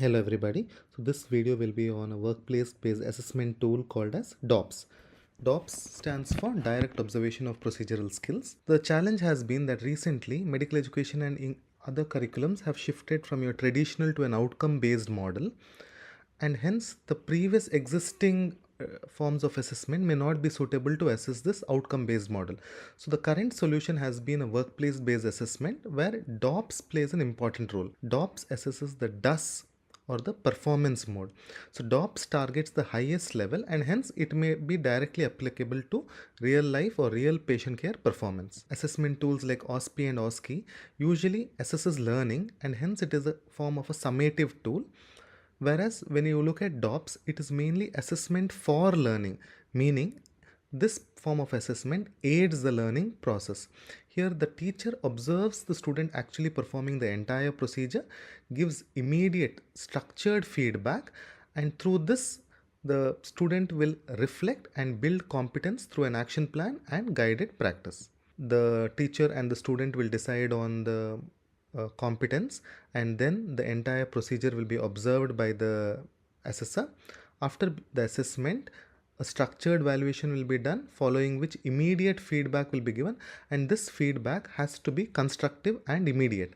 Hello everybody. So this video will be on a workplace based assessment tool called as DOPS. DOPS stands for Direct Observation of Procedural Skills. The challenge has been that recently medical education and other curriculums have shifted from your traditional to an outcome based model, and hence the previous existing forms of assessment may not be suitable to assess this outcome based model. So the current solution has been a workplace based assessment where DOPS plays an important role. DOPS assesses the DUS or the performance mode. So DOPS targets the highest level, and hence it may be directly applicable to real life or real patient care performance. Assessment tools like OSPI and OSCE usually assesses learning, and hence it is a form of a summative tool. Whereas when you look at DOPS, it is mainly assessment for learning, meaning this form of assessment aids the learning process. Here, the teacher observes the student actually performing the entire procedure, gives immediate structured feedback, and through this, the student will reflect and build competence through an action plan and guided practice. The teacher and the student will decide on the competence, and then the entire procedure will be observed by the assessor. After the assessment, a structured evaluation will be done, following which immediate feedback will be given, and this feedback has to be constructive and immediate.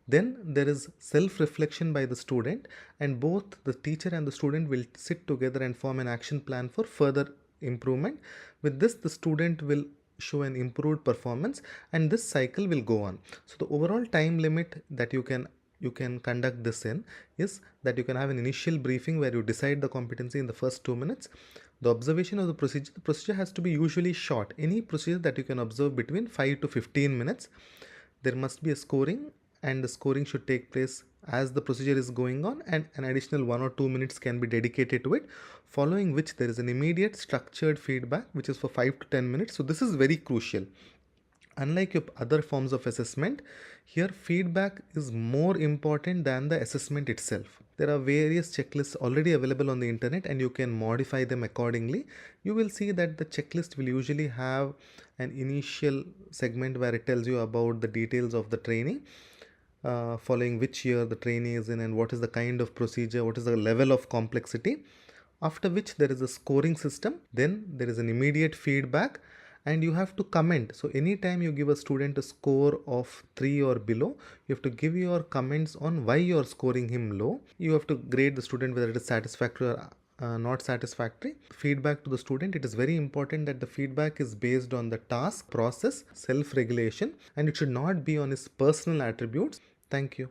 Then there is self-reflection by the student, and both the teacher and the student will sit together and form an action plan for further improvement. With this, the student will show an improved performance, and this cycle will go on. So the overall time limit that you can conduct this in is that you can have an initial briefing where you decide the competency in the first 2 minutes. The observation of the procedure has to be usually short. Any procedure that you can observe between 5 to 15 minutes. There must be a scoring, and the scoring should take place as the procedure is going on, and an additional 1 or 2 minutes can be dedicated to it, following which there is an immediate structured feedback which is for 5 to 10 minutes. So this is very crucial. Unlike your other forms of assessment, here feedback is more important than the assessment itself. There are various checklists already available on the internet, and you can modify them accordingly. You will see that the checklist will usually have an initial segment where it tells you about the details of the training, following which year the trainee is in and what is the kind of procedure, what is the level of complexity. After which there is a scoring system, then there is an immediate feedback, and you have to comment. So anytime you give a student a score of 3 or below, you have to give your comments on why you are scoring him low. You have to grade the student whether it is satisfactory or not satisfactory. Feedback to the student, it is very important that the feedback is based on the task, process, self-regulation, and it should not be on his personal attributes. Thank you.